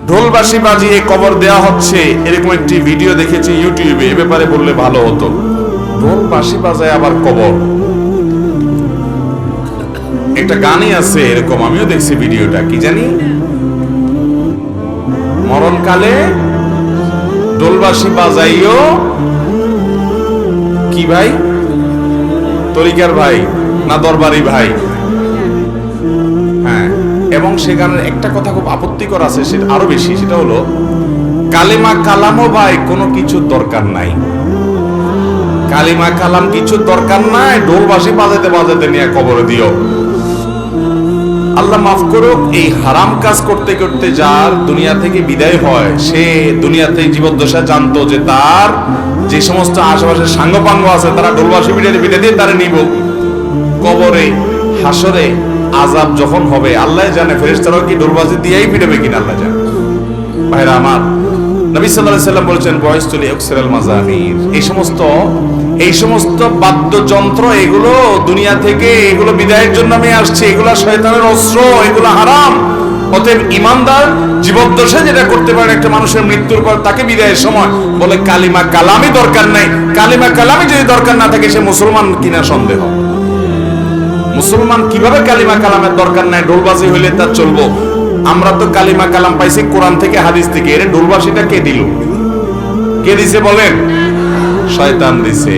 ঢোলবাঁশি বাজিয়ে কবর দেওয়া হচ্ছে, এরকম একটি ভিডিও দেখেছি ইউটিউবে। এ ব্যাপারে বললে ভালো হতো। ঢোলবাঁশি বাজায় আবার কবর, একটা গানই আছে এরকম, আমিও দেখছি ভিডিওটা। কি জানি, মরণকালে ঢোলবাঁশি বাজাইও কি ভাই, তরিকার ভাই না দরবারি ভাই? হ্যাঁ, এবং সে গানের একটা কথা খুব আপত্তিকর আছে, সেটা আরো বেশি, সেটা হলো কালিমা কালামও ভাই কোনো কিছুর দরকার নাই। কালিমা কালাম কিছুর দরকার নাই, ঢোলবাঁশি বাজাতে বাজাতে নিয়ে কবরে দিও। আল্লাহ মাফ করুক, এই হারাম কাজ করতে করতে যার দুনিয়া থেকে বিদায় হয়, সে দুনিয়াতে জীবদ্দশা জানতো যে তার যে সমস্ত আশেপাশে সাঙ্গপাঙ্গ আছে তারা ঢোলবাঁশি পিঠে দিয়ে তারা নিব কবরে। হাসরে আযাব যখন হবে আল্লাহ জানে, ফেরেশতারাও কি ঢোলবাঁশি দিয়েই পিটাবে কিনা আল্লাহ জানে। ভাইরা আমার, নবী সাল্লাল্লাহু আলাইহি সাল্লাম বলেছেন বয়স্তুলি ইকসিরাল মাযামির, এই সমস্ত বাদ্যযন্ত্র এগুলো দুনিয়া থেকে এগুলো বিদায়ের জন্য আমি আসছে, এগুলো শয়তানের অস্ত্র, এগুলো হারাম। অতএব ঈমানদার জীবদ্দশায় যেটা করতে পারে একটা মানুষের মৃত্যুর পর তাকে বিদায়ের সময় বলে কালিমা কালামই দরকার নাই। কালিমা কালামই যদি দরকার না থাকে সে মুসলমান কিনা সন্দেহ। মুসলমান কিভাবে কালিমা কালামের দরকার নাই, ঢোলবাজি হইলে তার চলবো? আমরা তো কালিমা কালাম পাইছি কোরআন থেকে, হাদিস থেকে। এর ঢোলবাজিটা কে দিল? কে দিছে বলেন? শয়তান দিছে।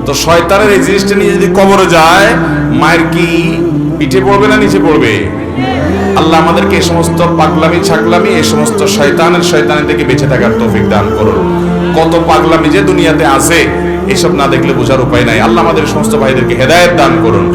তো শয়তানের এই জিনিসটা নিয়ে যদি কবরে যায়, মায়ের কি পিঠে পড়বে না নিচে পড়বে? আল্লাহ আমাদেরকে এই সমস্ত পাগলামি ছাগলামি, এই সমস্ত শয়তানের থেকে বেঁচে থাকার তৌফিক দান করুন। কত পাগলামি যে দুনিয়াতে আছে, এসব না দেখলে বোঝার উপায় নাই। আল্লাহ আমাদের সমস্ত ভাইদেরকে হেদায়েত দান করুন।